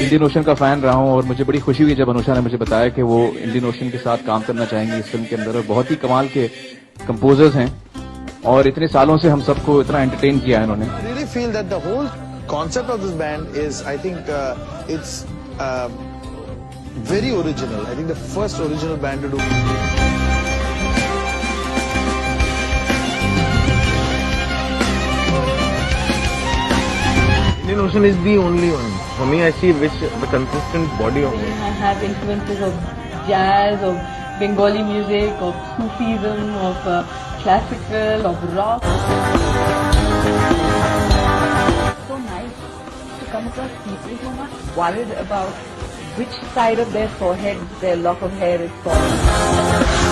Indian ocean का fan रहा हूं और मुझे बड़ी खुशी हुई जब अनुषा ने मुझे बताया कि वो इंडियन ओशन के साथ काम करना चाहेंगी इस फिल्म के अंदर, और बहुत ही कमाल के कंपोजर्स हैं और इतने सालों से हम सबको इतना एंटरटेन किया है इन्होंने। I really feel that the whole concept of this band is, I think, it's very original. I think the first original band to do. Indian Ocean is the only one. For me, I see which the consistent body of it. I have influences of jazz, of Bengali music, of Sufism, of classical, of rock. So nice to come across people who are not worried about which side of their forehead their lock of hair is falling.